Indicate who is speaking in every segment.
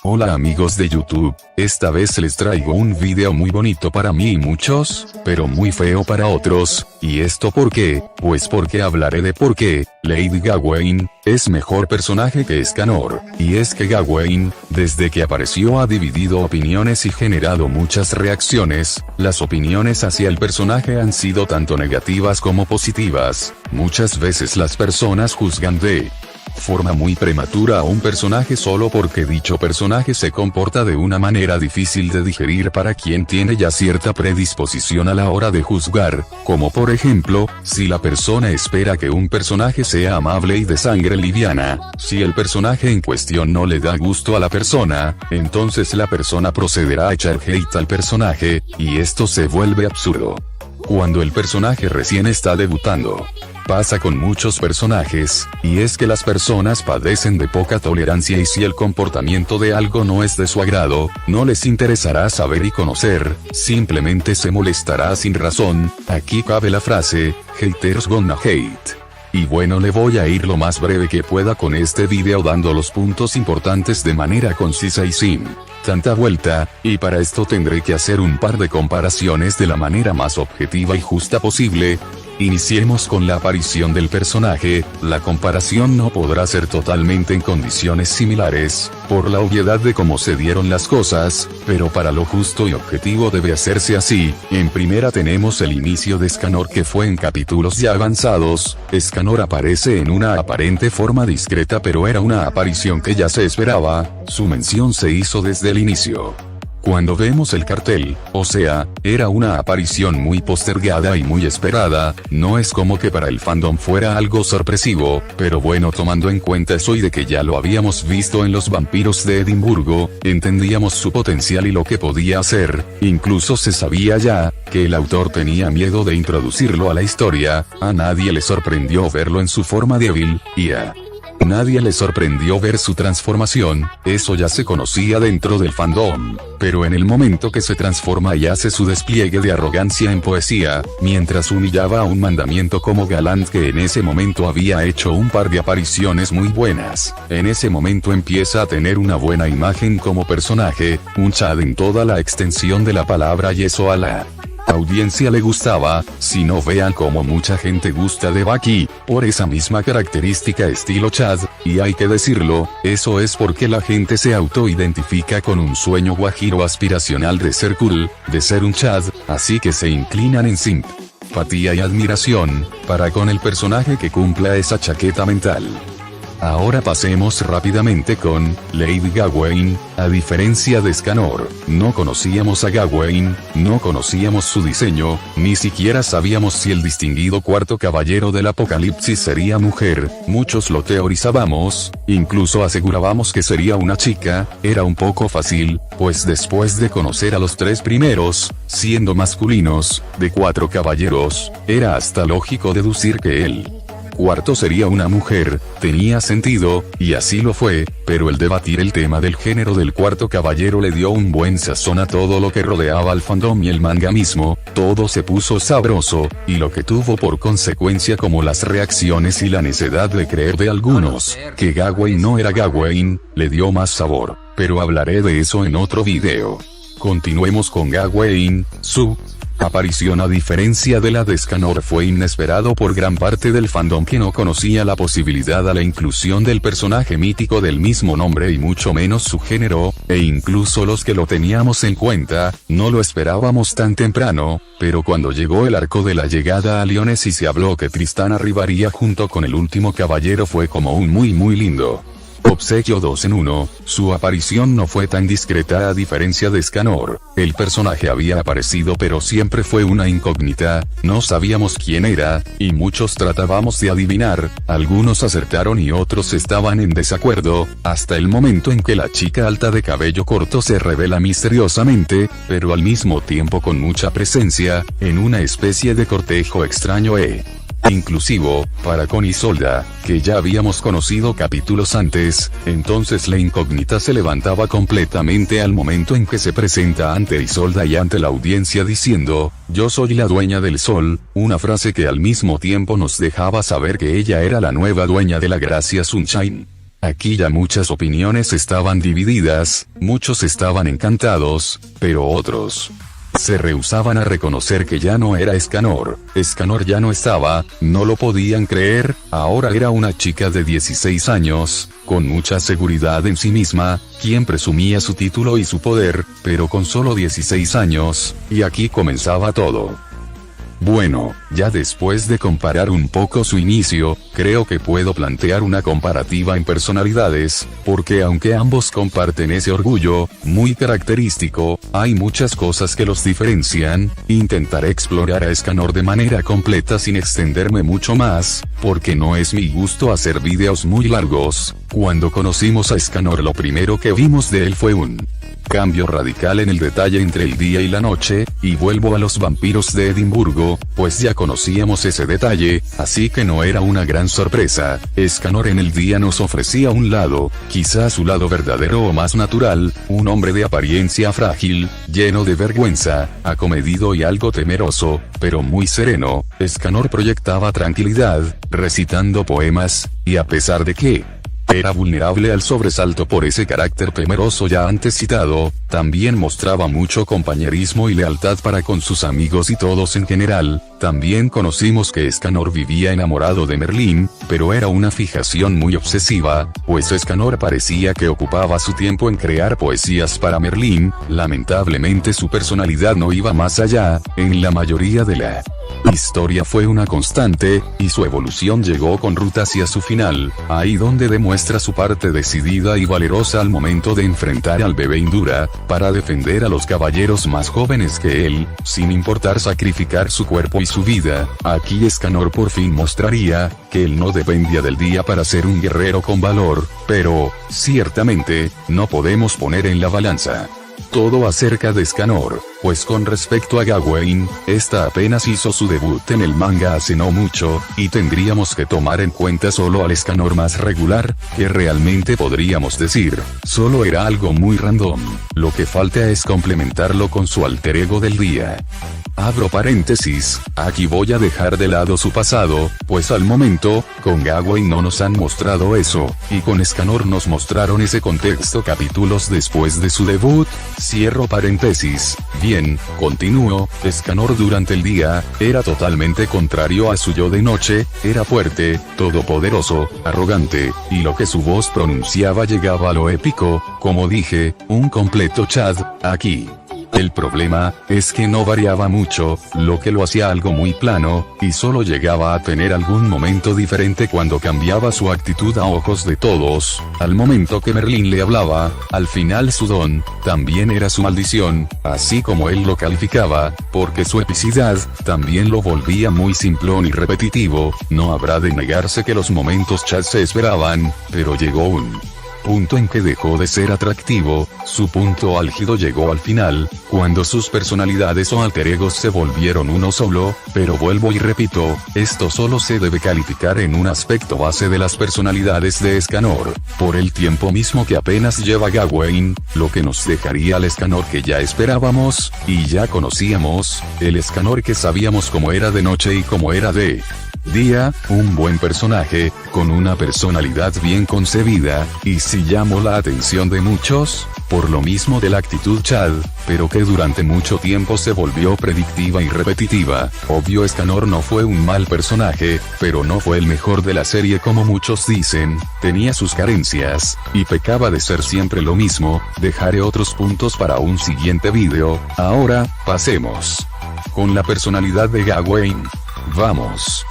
Speaker 1: Hola amigos de YouTube, esta vez les traigo un video muy bonito para mí y muchos, pero muy feo para otros, ¿y esto por qué? Pues porque hablaré de por qué Lady Gawain es mejor personaje que Escanor, y es que Gawain, desde que apareció ha dividido opiniones y generado muchas reacciones. Las opiniones hacia el personaje han sido tanto negativas como positivas. Muchas veces las personas juzgan de forma muy prematura a un personaje solo porque dicho personaje se comporta de una manera difícil de digerir para quien tiene ya cierta predisposición a la hora de juzgar, como por ejemplo, si la persona espera que un personaje sea amable y de sangre liviana, si el personaje en cuestión no le da gusto a la persona, entonces la persona procederá a echar hate al personaje, y esto se vuelve absurdo. Cuando el personaje recién está debutando, pasa con muchos personajes, y es que las personas padecen de poca tolerancia y si el comportamiento de algo no es de su agrado, no les interesará saber y conocer, simplemente se molestará sin razón. Aquí cabe la frase, haters gonna hate. Y bueno, le voy a ir lo más breve que pueda con este video dando los puntos importantes de manera concisa y sin tanta vuelta, y para esto tendré que hacer un par de comparaciones de la manera más objetiva y justa posible. Iniciemos con la aparición del personaje. La comparación no podrá ser totalmente en condiciones similares, por la obviedad de cómo se dieron las cosas, pero para lo justo y objetivo debe hacerse así. En primera tenemos el inicio de Escanor que fue en capítulos ya avanzados. Escanor aparece en una aparente forma discreta pero era una aparición que ya se esperaba, su mención se hizo desde el inicio. Cuando vemos el cartel, o sea, era una aparición muy postergada y muy esperada, no es como que para el fandom fuera algo sorpresivo, pero bueno, tomando en cuenta eso y de que ya lo habíamos visto en Los Vampiros de Edimburgo, entendíamos su potencial y lo que podía hacer, incluso se sabía ya, que el autor tenía miedo de introducirlo a la historia. A nadie le sorprendió verlo en su forma débil, y a nadie le sorprendió ver su transformación, eso ya se conocía dentro del fandom, pero en el momento que se transforma y hace su despliegue de arrogancia en poesía, mientras humillaba a un mandamiento como Gallant que en ese momento había hecho un par de apariciones muy buenas, en ese momento empieza a tener una buena imagen como personaje, un Chad en toda la extensión de la palabra y eso a la audiencia le gustaba. Si no, vean como mucha gente gusta de Baki, por esa misma característica estilo Chad, y hay que decirlo, eso es porque la gente se autoidentifica con un sueño guajiro aspiracional de ser cool, de ser un Chad, así que se inclinan en simpatía y admiración, para con el personaje que cumpla esa chaqueta mental. Ahora pasemos rápidamente con Lady Gawain. A diferencia de Escanor, no conocíamos a Gawain, no conocíamos su diseño, ni siquiera sabíamos si el distinguido cuarto caballero del apocalipsis sería mujer. Muchos lo teorizábamos, incluso asegurábamos que sería una chica. Era un poco fácil, pues después de conocer a los tres primeros, siendo masculinos, de cuatro caballeros, era hasta lógico deducir que él cuarto sería una mujer. Tenía sentido, y así lo fue, pero el debatir el tema del género del cuarto caballero le dio un buen sazón a todo lo que rodeaba al fandom y el manga mismo. Todo se puso sabroso, y lo que tuvo por consecuencia como las reacciones y la necedad de creer de algunos que Gawain no era Gawain, le dio más sabor, pero hablaré de eso en otro video. Continuemos con Gawain. Su aparición, a diferencia de la de Escanor, fue inesperado por gran parte del fandom que no conocía la posibilidad a la inclusión del personaje mítico del mismo nombre y mucho menos su género, e incluso los que lo teníamos en cuenta, no lo esperábamos tan temprano, pero cuando llegó el arco de la llegada a Lyones y se habló que Tristán arribaría junto con el último caballero fue como un muy lindo obsequio 2 en 1, su aparición no fue tan discreta a diferencia de Escanor. El personaje había aparecido pero siempre fue una incógnita, no sabíamos quién era, y muchos tratábamos de adivinar, algunos acertaron y otros estaban en desacuerdo, hasta el momento en que la chica alta de cabello corto se revela misteriosamente, pero al mismo tiempo con mucha presencia, en una especie de cortejo extraño inclusivo, para con Isolda, que ya habíamos conocido capítulos antes. Entonces la incógnita se levantaba completamente al momento en que se presenta ante Isolda y ante la audiencia diciendo, yo soy la dueña del sol, una frase que al mismo tiempo nos dejaba saber que ella era la nueva dueña de la gracia Sunshine. Aquí ya muchas opiniones estaban divididas, muchos estaban encantados, pero otros se rehusaban a reconocer que ya no era Escanor. Escanor ya no estaba, no lo podían creer, ahora era una chica de 16 años, con mucha seguridad en sí misma, quien presumía su título y su poder, pero con solo 16 años, y aquí comenzaba todo. Bueno, ya después de comparar un poco su inicio, creo que puedo plantear una comparativa en personalidades, porque aunque ambos comparten ese orgullo, muy característico, hay muchas cosas que los diferencian. Intentaré explorar a Escanor de manera completa sin extenderme mucho más, porque no es mi gusto hacer videos muy largos. Cuando conocimos a Escanor, lo primero que vimos de él fue un cambio radical en el detalle entre el día y la noche, y vuelvo a los vampiros de Edimburgo, pues ya conocíamos ese detalle, así que no era una gran sorpresa. Escanor en el día nos ofrecía un lado, quizás su lado verdadero o más natural, un hombre de apariencia frágil, lleno de vergüenza, acomedido y algo temeroso, pero muy sereno. Escanor proyectaba tranquilidad, recitando poemas, y a pesar de que era vulnerable al sobresalto por ese carácter temeroso ya antes citado, también mostraba mucho compañerismo y lealtad para con sus amigos y todos en general. También conocimos que Escanor vivía enamorado de Merlín, pero era una fijación muy obsesiva, pues Escanor parecía que ocupaba su tiempo en crear poesías para Merlín. Lamentablemente su personalidad no iba más allá, en la mayoría de la historia fue una constante, y su evolución llegó con ruta hacia su final, ahí donde demuestra su parte decidida y valerosa al momento de enfrentar al bebé Indura, para defender a los caballeros más jóvenes que él, sin importar sacrificar su cuerpo y su vida. Aquí Escanor por fin mostraría que él no dependía del día para ser un guerrero con valor, pero, ciertamente, no podemos poner en la balanza todo acerca de Escanor, pues con respecto a Gawain, esta apenas hizo su debut en el manga hace no mucho, y tendríamos que tomar en cuenta solo al Escanor más regular, que realmente podríamos decir, solo era algo muy random. Lo que falta es complementarlo con su alter ego del día. Abro paréntesis, aquí voy a dejar de lado su pasado, pues al momento, con Gawain no nos han mostrado eso, y con Escanor nos mostraron ese contexto capítulos después de su debut. Cierro paréntesis. Bien, continúo. Escanor durante el día, era totalmente contrario a su yo de noche, era fuerte, todopoderoso, arrogante, y lo que su voz pronunciaba llegaba a lo épico, como dije, un completo Chad. Aquí el problema es que no variaba mucho, lo que lo hacía algo muy plano, y solo llegaba a tener algún momento diferente cuando cambiaba su actitud a ojos de todos. Al momento que Merlín le hablaba, al final su don también era su maldición, así como él lo calificaba, porque su epicidad también lo volvía muy simplón y repetitivo. No habrá de negarse que los momentos Chad se esperaban, pero llegó un punto en que dejó de ser atractivo. Su punto álgido llegó al final, cuando sus personalidades o alter egos se volvieron uno solo, pero vuelvo y repito, esto solo se debe calificar en un aspecto base de las personalidades de Escanor, por el tiempo mismo que apenas lleva Gawain, lo que nos dejaría al Escanor que ya esperábamos, y ya conocíamos, el Escanor que sabíamos cómo era de noche y cómo era de día, un buen personaje, con una personalidad bien concebida, y si llamó la atención de muchos, por lo mismo de la actitud Chad, pero que durante mucho tiempo se volvió predictiva y repetitiva. Obvio Escanor no fue un mal personaje, pero no fue el mejor de la serie como muchos dicen, tenía sus carencias, y pecaba de ser siempre lo mismo. Dejaré otros puntos para un siguiente video. Ahora, pasemos con la personalidad de Gawain. Vamos.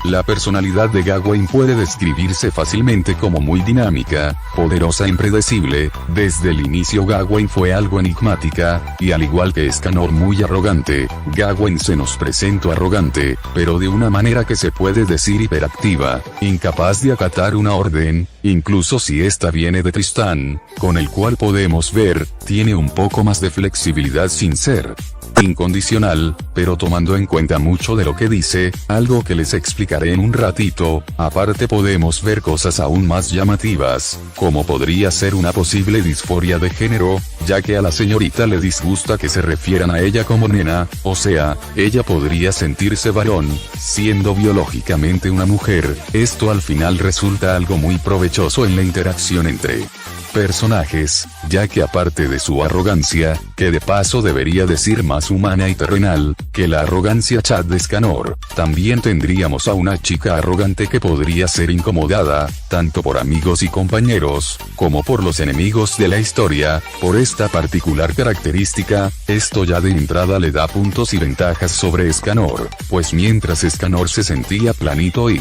Speaker 1: La personalidad de Gawain puede describirse fácilmente como muy dinámica, poderosa e impredecible. Desde el inicio Gawain fue algo enigmática, y al igual que Escanor muy arrogante, Gawain se nos presentó arrogante, pero de una manera que se puede decir hiperactiva, incapaz de acatar una orden, incluso si esta viene de Tristán, con el cual podemos ver, tiene un poco más de flexibilidad sin ser incondicional, pero tomando en cuenta mucho de lo que dice, algo que les explicaré en un ratito. Aparte podemos ver cosas aún más llamativas, como podría ser una posible disforia de género, ya que a la señorita le disgusta que se refieran a ella como nena, o sea, ella podría sentirse varón, siendo biológicamente una mujer. Esto al final resulta algo muy provechoso en la interacción entre personajes, ya que aparte de su arrogancia, que de paso debería decir más humana y terrenal, que la arrogancia Chad de Escanor, también tendríamos a una chica arrogante que podría ser incomodada, tanto por amigos y compañeros, como por los enemigos de la historia. Por esta particular característica, esto ya de entrada le da puntos y ventajas sobre Escanor, pues mientras Escanor se sentía planito y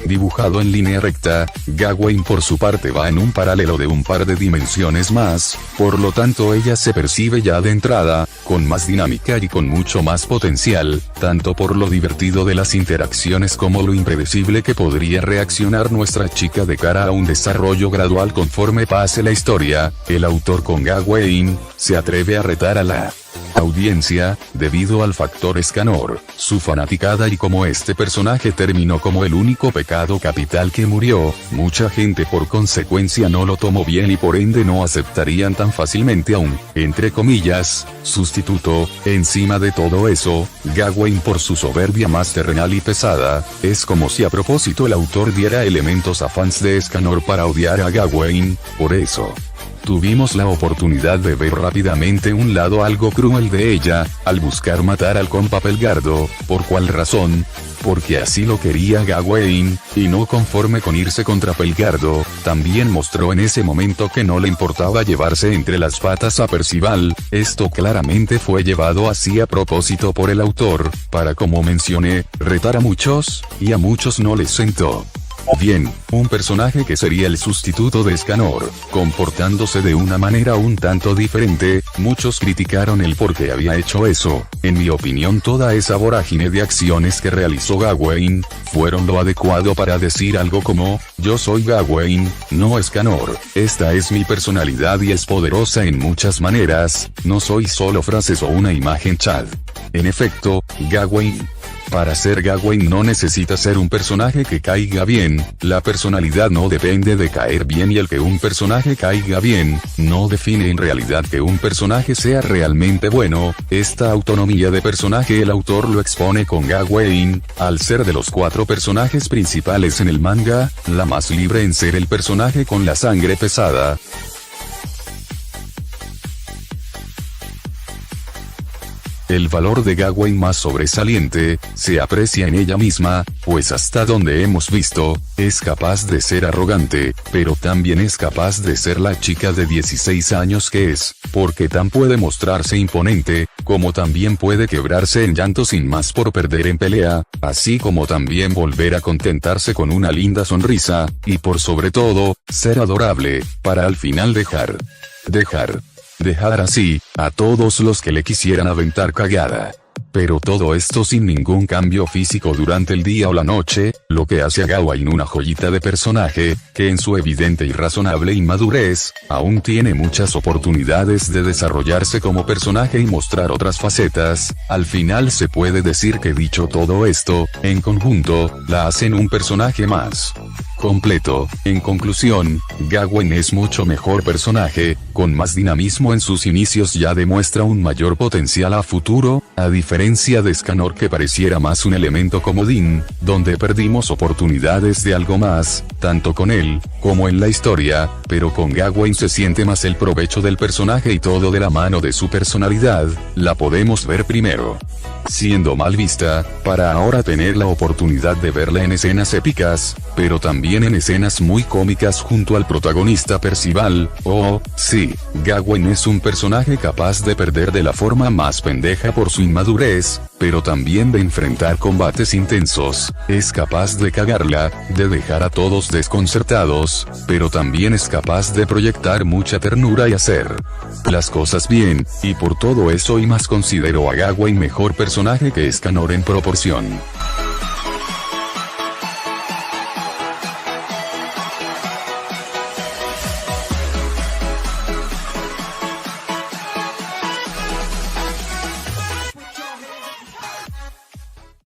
Speaker 1: dibujado en línea recta, Gawain por su parte va en un paralelo de un par de dimensiones más, por lo tanto ella se percibe ya de entrada, con más dinámica y con mucho más potencial, tanto por lo divertido de las interacciones como lo impredecible que podría reaccionar nuestra chica de cara a un desarrollo gradual conforme pase la historia. El autor con Gawain se atreve a retar a la audiencia, debido al factor Escanor, su fanaticada y como este personaje terminó como el único pecado capital que murió, mucha gente por consecuencia no lo tomó bien y por ende no aceptarían tan fácilmente a un, entre comillas, sustituto. Encima de todo eso, Gawain por su soberbia más terrenal y pesada, es como si a propósito el autor diera elementos a fans de Escanor para odiar a Gawain. Por eso tuvimos la oportunidad de ver rápidamente un lado algo cruel de ella, al buscar matar al compa Pelgardo. ¿Por cuál razón? Porque así lo quería Gawain, y no conforme con irse contra Pelgardo, también mostró en ese momento que no le importaba llevarse entre las patas a Percival. Esto claramente fue llevado así a propósito por el autor, para, como mencioné, retar a muchos, y a muchos no les sentó bien, un personaje que sería el sustituto de Escanor, comportándose de una manera un tanto diferente. Muchos criticaron el por qué había hecho eso. En mi opinión, toda esa vorágine de acciones que realizó Gawain, fueron lo adecuado para decir algo como, yo soy Gawain, no Escanor, esta es mi personalidad y es poderosa en muchas maneras, no soy solo frases o una imagen Chad. En efecto, Gawain, para ser Gawain no necesita ser un personaje que caiga bien, la personalidad no depende de caer bien y el que un personaje caiga bien, no define en realidad que un personaje sea realmente bueno. Esta autonomía de personaje el autor lo expone con Gawain, al ser de los 4 personajes principales en el manga, la más libre en ser el personaje con la sangre pesada. El valor de Gawain más sobresaliente, se aprecia en ella misma, pues hasta donde hemos visto, es capaz de ser arrogante, pero también es capaz de ser la chica de 16 años que es, porque tan puede mostrarse imponente, como también puede quebrarse en llanto sin más por perder en pelea, así como también volver a contentarse con una linda sonrisa, y por sobre todo, ser adorable, para al final dejar así, a todos los que le quisieran aventar cagada. Pero todo esto sin ningún cambio físico durante el día o la noche, lo que hace a Gawain una joyita de personaje, que en su evidente y razonable inmadurez, aún tiene muchas oportunidades de desarrollarse como personaje y mostrar otras facetas. Al final se puede decir que dicho todo esto, en conjunto, la hacen un personaje más completo. En conclusión, Gawain es mucho mejor personaje, con más dinamismo en sus inicios, ya demuestra un mayor potencial a futuro, a diferencia de Escanor que pareciera más un elemento comodín, donde perdimos oportunidades de algo más, tanto con él, como en la historia, pero con Gawain se siente más el provecho del personaje y todo de la mano de su personalidad, la podemos ver primero siendo mal vista, para ahora tener la oportunidad de verla en escenas épicas, pero también en escenas muy cómicas junto al protagonista Percival. Oh, sí, Gawain es un personaje capaz de perder de la forma más pendeja por su inmadurez, pero también de enfrentar combates intensos, es capaz de cagarla, de dejar a todos desconcertados, pero también es capaz de proyectar mucha ternura y hacer las cosas bien, y por todo eso y más considero a Gawain mejor personaje que Escanor en proporción.